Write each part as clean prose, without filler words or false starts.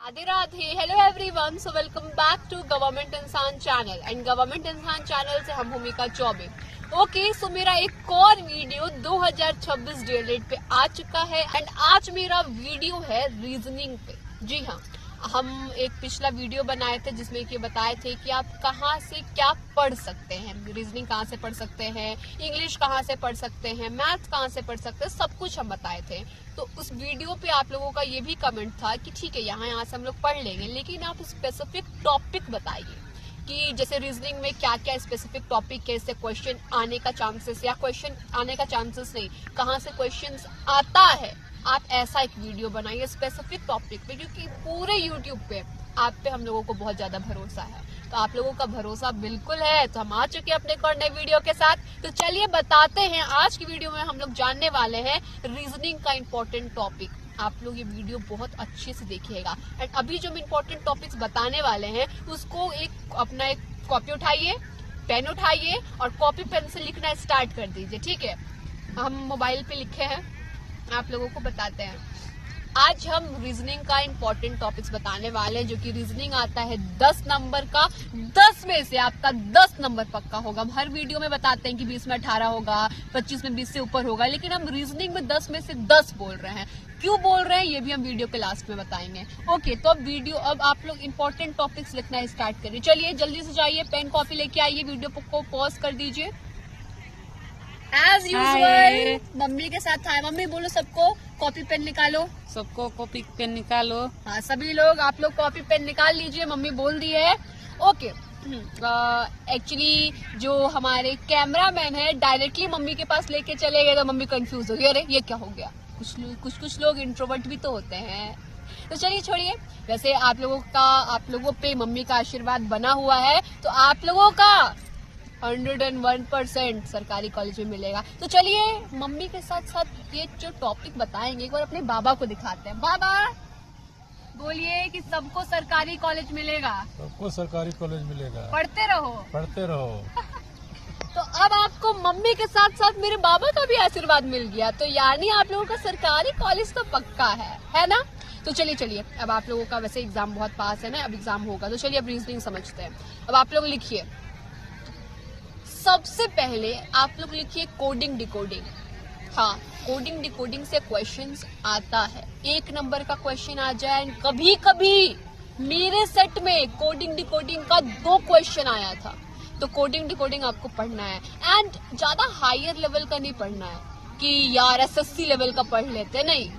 Radhe Radhe. Hello everyone, so welcome back to government Insaan channel and government Insaan channel से हम भूमिका Choubey. Okay, सो मेरा एक और वीडियो 2026 डेट पे आ चुका है एंड आज मेरा वीडियो है रीजनिंग पे। जी हाँ, हम एक पिछला वीडियो बनाए थे जिसमें कि बताए थे कि आप कहाँ से क्या पढ़ सकते हैं, रीजनिंग कहाँ से पढ़ सकते हैं, इंग्लिश कहाँ से पढ़ सकते हैं, मैथ्स कहाँ से पढ़ सकते हैं, सब कुछ हम बताए थे। तो उस वीडियो पे आप लोगों का ये भी कमेंट था कि ठीक है यहाँ से हम लोग पढ़ लेंगे, लेकिन आप स्पेसिफिक टॉपिक बताइए कि जैसे रीजनिंग में क्या क्या स्पेसिफिक टॉपिक है, इससे क्वेश्चन आने का चांसेस या क्वेश्चन आने का चांसेस नहीं, कहाँ से क्वेश्चन आता है। आप ऐसा एक वीडियो बनाइए स्पेसिफिक टॉपिक पे, क्योंकि पूरे यूट्यूब पे आप पे हम लोगों को बहुत ज्यादा भरोसा है। तो आप लोगों का भरोसा बिल्कुल है, तो हम आ चुके हैं अपने एक और नए वीडियो के साथ। तो चलिए बताते हैं, आज की वीडियो में हम लोग जानने वाले हैं रीजनिंग का इम्पोर्टेंट टॉपिक। आप लोग ये वीडियो बहुत अच्छे से देखिएगा एंड अभी जो हम इम्पोर्टेंट टॉपिक्स बताने वाले हैं उसको अपना एक कॉपी उठाइए, पेन उठाइए और कॉपी पेन से लिखना स्टार्ट कर दीजिए। ठीक है, हम मोबाइल पे लिखे हैं, आप लोगों को बताते हैं। आज हम रीजनिंग का इम्पोर्टेंट टॉपिक्स बताने वाले हैं, जो कि रीजनिंग आता है 10 नंबर का। 10 में से आपका 10 नंबर पक्का होगा। हम हर वीडियो में बताते हैं कि 20 में 18 होगा, 25 में 20 से ऊपर होगा, लेकिन हम रीजनिंग में 10 में से 10 बोल रहे हैं। क्यों बोल रहे हैं ये भी हम वीडियो के लास्ट में बताएंगे। ओके, तो अब आप लोग इम्पोर्टेंट टॉपिक्स लिखना स्टार्ट करिए। चलिए जल्दी से जाइए, पेन कॉपी लेके आइए, वीडियो को पॉज कर दीजिए। एज यूजुअल मम्मी के साथ था। मम्मी बोलो सबको कॉपी पेन निकालो। सबको कॉपी पेन निकालो। हाँ, सभी लोग आप लोग कॉपी पेन निकाल लीजिए, मम्मी बोल दी है। ओके, एक्चुअली जो हमारे कैमरामैन है डायरेक्टली मम्मी के पास लेके चले गए तो मम्मी कंफ्यूज हो गई, अरे ये क्या हो गया। कुछ लोग इंट्रोवर्ट भी तो होते हैं। तो चलिए छोड़िए, वैसे आप लोगों पे मम्मी का आशीर्वाद बना हुआ है, तो आप लोगों का 101% सरकारी कॉलेज में मिलेगा। तो चलिए मम्मी के साथ साथ ये जो टॉपिक बताएंगे एक बार अपने बाबा को दिखाते हैं। बाबा बोलिए कि सबको सरकारी कॉलेज मिलेगा। सबको सरकारी कॉलेज मिलेगा। पढ़ते रहो, पढ़ते रहो। तो अब आपको मम्मी के साथ साथ मेरे बाबा का भी आशीर्वाद मिल गया, तो यानी आप लोगों का सरकारी कॉलेज तो पक्का है ना। तो चलिए अब आप लोगों का वैसे एग्जाम बहुत पास है ना, अब एग्जाम होगा, तो चलिए अब रीजनिंग समझते हैं। अब आप लोग लिखिए, सबसे पहले आप लोग लिखिए कोडिंग डिकोडिंग। हाँ, कोडिंग डिकोडिंग से क्वेश्चंस आता है, 1 नंबर का क्वेश्चन आ जाए। कभी कभी मेरे सेट में कोडिंग डिकोडिंग का 2 क्वेश्चन आया था। तो कोडिंग डिकोडिंग आपको पढ़ना है एंड ज्यादा हायर लेवल का नहीं पढ़ना है कि यार एसएससी लेवल का पढ़ लेते, नहीं।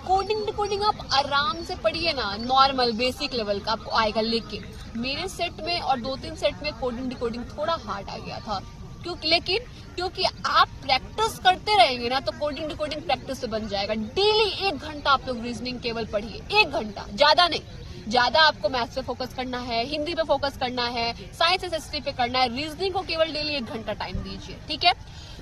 कोडिंग डिकोडिंग आप आराम से पढ़िए ना, नॉर्मल बेसिक लेवल का आपको आएगा। लेकिन मेरे सेट में और 2-3 सेट में कोडिंग डिकोडिंग थोड़ा हार्ड आ गया था, क्योंकि आप प्रैक्टिस करते रहेंगे ना तो कोडिंग डिकोडिंग प्रैक्टिस से बन जाएगा। डेली 1 घंटा आप लोग रीजनिंग केवल पढ़िए, 1 घंटा, ज्यादा नहीं। ज्यादा आपको मैथ्स पे फोकस करना है, हिंदी पे फोकस करना है, साइंस एसएसटी पे करना है, रीजनिंग को केवल डेली 1 घंटा टाइम दीजिए। ठीक है,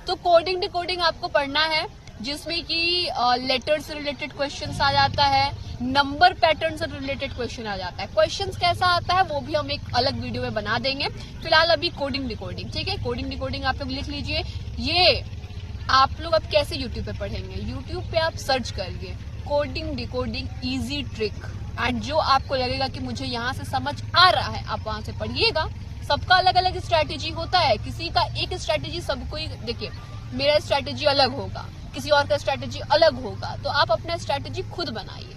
तो कोडिंग डिकोडिंग आपको पढ़ना है, जिसमें कि लेटर से रिलेटेड क्वेश्चंस आ जाता है, नंबर पैटर्न से रिलेटेड क्वेश्चन आ जाता है। क्वेश्चंस कैसा आता है वो भी हम एक अलग वीडियो में बना देंगे। फिलहाल अभी कोडिंग डिकोडिंग, ठीक है। कोडिंग डिकोडिंग आप लोग लिख लीजिए। ये आप लोग अब कैसे यूट्यूब पे पढ़ेंगे, यूट्यूब पे आप सर्च करिए coding decoding easy trick, and जो आपको लगेगा कि मुझे यहाँ से समझ आ रहा है आप वहां से पढ़िएगा। सबका अलग अलग स्ट्रैटेजी होता है, किसी का एक स्ट्रैटेजी सबको ही, देखिए मेरा स्ट्रैटेजी अलग होगा, किसी और का स्ट्रैटेजी अलग होगा, तो आप अपना स्ट्रैटेजी खुद बनाइए।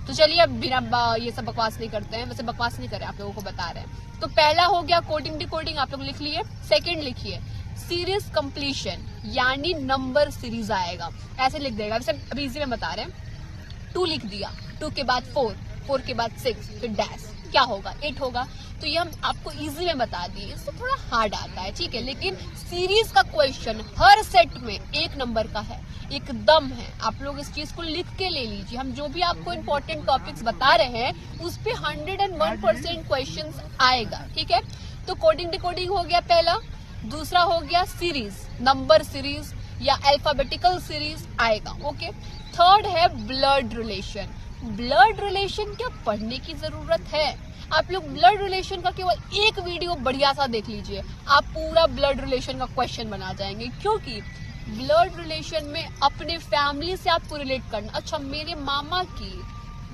तो चलिए अब बिना ये सब बकवास नहीं करते हैं, वैसे बकवास नहीं कर रहे, आप लोगों को बता रहे हैं। तो पहला हो गया कोडिंग डिकोडिंग, आप लोग लिख लिए। सेकंड लिखिए सीरीज कंप्लीशन, यानी नंबर सीरीज आएगा, ऐसे लिख देगा। वैसे अभी इजी में बता रहे हैं। 2 लिख दिया, 2 के बाद 4, 4 के बाद 6, फिर डैश, क्या होगा 8 होगा। तो ये हम आपको इजी में बता दिए, इससे थोड़ा हार्ड आता है, ठीक है। लेकिन सीरीज का क्वेश्चन हर सेट में 1 नंबर का है, एकदम है। आप लोग इस चीज को लिख के ले लीजिए। हम जो भी आपको इम्पोर्टेंट टॉपिक्स बता रहे हैं उस पे 101% क्वेश्चन आएगा, ठीक है। तो कोडिंग डिकोडिंग हो गया पहला। दूसरा हो गया सीरीज, नंबर सीरीज या अल्फाबेटिकल सीरीज आएगा। ओके, थर्ड है ब्लड रिलेशन। ब्लड रिलेशन क्या पढ़ने की जरूरत है, आप लोग ब्लड रिलेशन का केवल एक वीडियो बढ़िया सा देख लीजिए, आप पूरा ब्लड रिलेशन का क्वेश्चन बना जाएंगे। क्योंकि ब्लड रिलेशन में अपने फैमिली से आपको रिलेट करना, अच्छा मेरे मामा की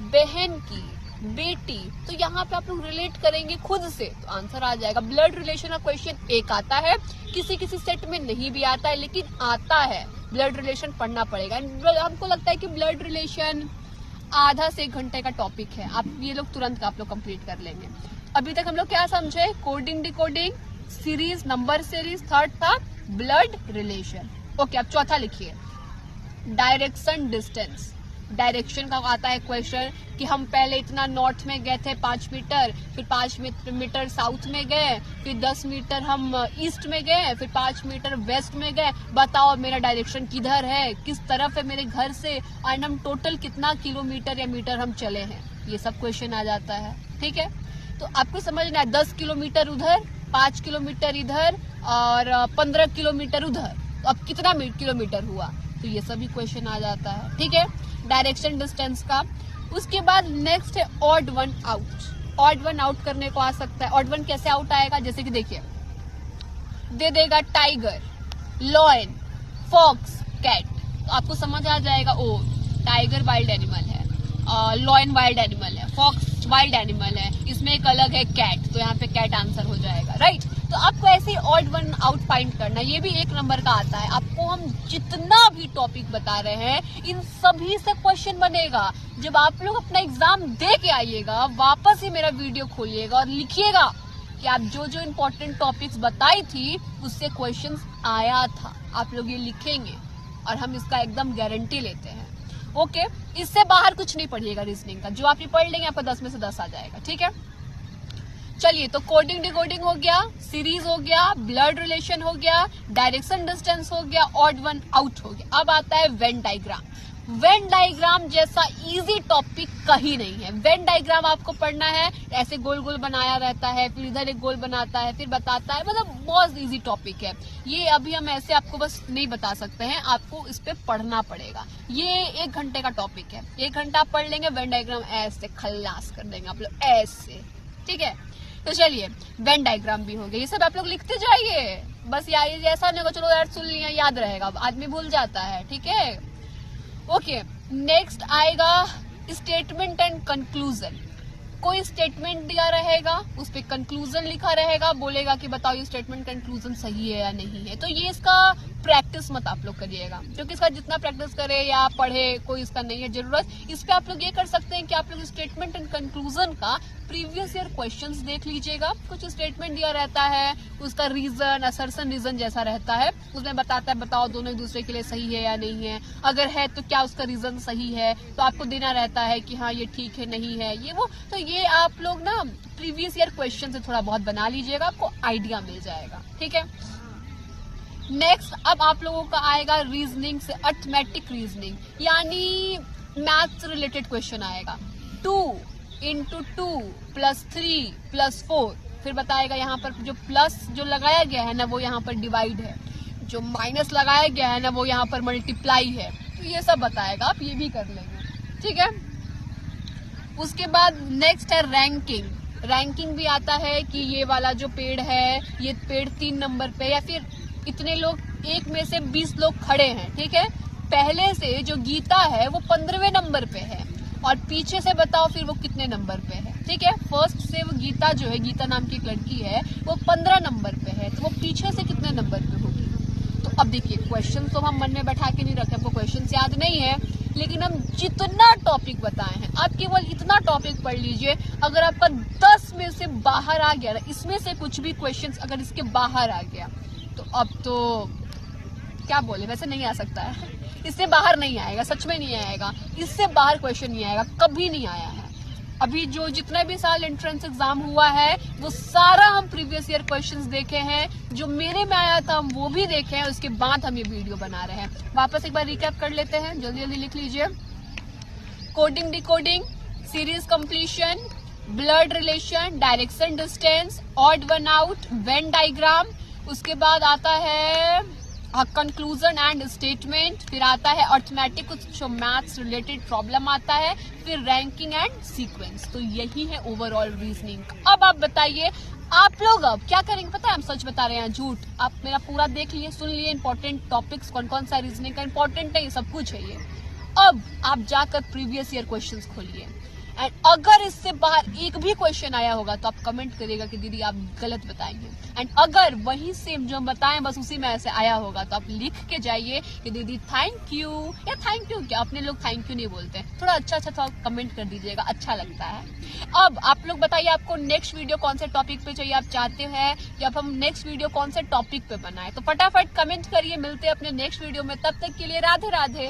बहन की बेटी, तो यहाँ पे आप लोग रिलेट करेंगे खुद से तो आंसर आ जाएगा। ब्लड रिलेशन का क्वेश्चन एक आता है, किसी किसी सेट में नहीं भी आता है लेकिन आता है, ब्लड रिलेशन पढ़ना पड़ेगा। हमको लगता है कि ब्लड रिलेशन आधा से 1 घंटे का टॉपिक है, आप ये लोग तुरंत आप लोग कंप्लीट कर लेंगे। अभी तक हम लोग क्या समझे, coding decoding, series, number series, third था ब्लड रिलेशन। ओके, अब चौथा लिखिए, डायरेक्शन डिस्टेंस। डायरेक्शन का आता है क्वेश्चन कि हम पहले इतना नॉर्थ में गए थे 5 मीटर, फिर 5 मीटर साउथ में गए, फिर 10 मीटर हम ईस्ट में गए, फिर 5 मीटर वेस्ट में गए, बताओ मेरा डायरेक्शन किधर है, किस तरफ है मेरे घर से, एंड हम टोटल कितना किलोमीटर या मीटर हम चले हैं, ये सब क्वेश्चन आ जाता है। ठीक है, तो आपको समझना है 10 किलोमीटर उधर, 5 किलोमीटर इधर और 15 किलोमीटर उधर, तो अब कितना किलोमीटर हुआ, तो ये सभी क्वेश्चन आ जाता है। ठीक है, डायरेक्शन डिस्टेंस का। उसके बाद नेक्स्ट है odd one out. Odd one out करने को आ सकता है। ऑड वन कैसे आउट आएगा, जैसे कि देखिए दे देगा टाइगर, लॉयन, फॉक्स, कैट, तो आपको समझ आ जाएगा ओ टाइगर वाइल्ड एनिमल है, लॉयन वाइल्ड एनिमल है, फॉक्स वाइल्ड एनिमल है, इसमें एक अलग है कैट, तो यहाँ पे कैट आंसर हो जाएगा। राइट, तो आपको ऐसे ही ऑड वन आउट फाइंड करना, ये भी 1 नंबर का आता है। आपको हम जितना भी टॉपिक बता रहे हैं इन सभी से क्वेश्चन बनेगा। जब आप लोग अपना एग्जाम दे के आइएगा, वापस ही मेरा वीडियो खोलिएगा और लिखिएगा कि आप जो जो इम्पोर्टेंट टॉपिक्स बताई थी उससे क्वेश्चंस आया था, आप लोग ये लिखेंगे और हम इसका एकदम गारंटी लेते हैं। ओके, इससे बाहर कुछ नहीं पढ़िएगा रीजनिंग का, जो आप ये पढ़ लेंगे आपका 10 में से 10 आ जाएगा। ठीक है, चलिए, तो कोडिंग डिकोडिंग हो गया, सीरीज हो गया, ब्लड रिलेशन हो गया, डायरेक्शन डिस्टेंस हो गया, ऑड वन आउट हो गया। अब आता है वेन डायग्राम। वेन डायग्राम जैसा इजी टॉपिक कहीं नहीं है। वेन डायग्राम आपको पढ़ना है, ऐसे गोल गोल बनाया रहता है, फिर इधर एक गोल बनाता है, फिर बताता है, मतलब बहुत इजी टॉपिक है ये। अभी हम ऐसे आपको बस नहीं बता सकते हैं, आपको इस पे पढ़ना पड़ेगा। ये 1 घंटे का टॉपिक है, 1 घंटा पढ़ लेंगे, वेन डायग्राम ऐसे खल्लास कर देंगे आप लोग ऐसे। ठीक है, तो चलिए वेन डायग्राम भी हो गया, ये सब आप लोग लिखते जाइए, बस यार ऐसा नहीं होगा चलो यार सुन लिया याद रहेगा, आदमी भूल जाता है। ठीक है, ओके, नेक्स्ट आएगा स्टेटमेंट एंड कंक्लूजन। कोई स्टेटमेंट दिया रहेगा, उस पे कंक्लूजन लिखा रहेगा, बोलेगा कि बताओ ये स्टेटमेंट कंक्लूजन सही है या नहीं है। तो ये इसका प्रैक्टिस मत आप लोग करिएगा, क्योंकि इसका जितना प्रैक्टिस करे या पढ़े कोई इसका नहीं है जरूरत। इस पे आप लोग ये कर सकते हैं कि आप लोग स्टेटमेंट एंड कंक्लूजन का प्रीवियस ईयर क्वेश्चंस देख लीजिएगा। कुछ स्टेटमेंट दिया रहता है, उसका रीजन असर्शन रीजन जैसा रहता है, उसमें बताता है बताओ दोनों एक दूसरे के लिए सही है या नहीं है, अगर है तो क्या उसका रीजन सही है, तो आपको देना रहता है कि हाँ ये ठीक है नहीं है ये वो। तो ये आप लोग ना प्रीवियस ईयर क्वेश्चन से थोड़ा बहुत बना लीजिएगा, आपको आइडिया मिल जाएगा। ठीक है, नेक्स्ट अब आप लोगों का आएगा रीजनिंग से अर्थमेटिक रीजनिंग, यानी मैथ्स रिलेटेड क्वेश्चन आएगा। 2 × 2 + 3 + 4, फिर बताएगा यहाँ पर जो प्लस जो लगाया गया है ना वो यहाँ पर डिवाइड है, जो माइनस लगाया गया है ना वो यहाँ पर मल्टीप्लाई है, तो ये सब बताएगा, आप ये भी कर लेंगे। ठीक है, उसके बाद नेक्स्ट है रैंकिंग। रैंकिंग भी आता है कि ये वाला जो पेड़ है ये पेड़ 3 नंबर पे, या फिर इतने लोग 1 में से 20 लोग खड़े हैं। ठीक है, पहले से जो गीता है वो 15वें नंबर पे है और पीछे से बताओ फिर वो कितने नंबर पे है। ठीक है, फर्स्ट से वो गीता जो है, गीता नाम की एक लड़की है, वो 15 नंबर पे है, तो वो पीछे से कितने नंबर पे होगी। तो अब देखिए क्वेश्चन तो हम मन में बैठा के नहीं रखे, हमको क्वेश्चन याद नहीं है, लेकिन हम जितना टॉपिक बताए हैं आप केवल इतना टॉपिक पढ़ लीजिए। अगर आपका 10 में से बाहर आ गया ना, इसमें से कुछ भी क्वेश्चन अगर इसके बाहर आ गया तो अब तो क्या बोले, वैसे नहीं आ सकता है, इससे बाहर नहीं आएगा, सच में नहीं आएगा, इससे बाहर क्वेश्चन नहीं आएगा, कभी नहीं आया है। अभी जो जितने भी साल एंट्रेंस एग्जाम हुआ है वो सारा हम प्रीवियस ईयर क्वेश्चंस देखे हैं, जो मेरे में आया था हम वो भी देखे हैं, उसके बाद हम ये वीडियो बना रहे हैं। वापस एक बार रिकैप कर लेते हैं, जल्दी जल्दी लिख लीजिए। Coding decoding, series completion, blood relation, direction distance, odd one out, Venn diagram, उसके बाद आता है कंक्लूजन एंड स्टेटमेंट, फिर आता है अर्थमेटिक, कुछ मैथ्स रिलेटेड प्रॉब्लम आता है, फिर रैंकिंग एंड सीक्वेंस। तो यही है ओवरऑल रीजनिंग। अब आप बताइए आप लोग अब क्या करेंगे, पता है हम सच बता रहे हैं झूठ, आप मेरा पूरा देख लिए, सुन लिए, इंपॉर्टेंट टॉपिक्स कौन कौन सा रीजनिंग का इंपॉर्टेंट है, ये सब कुछ है ये। अब आप जाकर प्रीवियस ईयर क्वेश्चंस खोलिए एंड अगर इससे बाहर एक भी क्वेश्चन आया होगा तो आप कमेंट करिएगा कि दीदी आप गलत बताएंगे। एंड अगर वही सेम जो हम बताएं बस उसी में ऐसे आया होगा तो आप लिख के जाइए कि दीदी थैंक यू, या थैंक यू क्या, अपने लोग थैंक यू नहीं बोलते, थोड़ा अच्छा थोड़ा कमेंट कर दीजिएगा, अच्छा लगता है। अब आप लोग बताइए आपको नेक्स्ट वीडियो कौन से टॉपिक पे चाहिए, आप चाहते हैं कि अब हम नेक्स्ट वीडियो कौन से टॉपिक पे बनाए, तो फटाफट कमेंट करिए। मिलते हैं अपने नेक्स्ट वीडियो में, तब तक के लिए राधे राधे।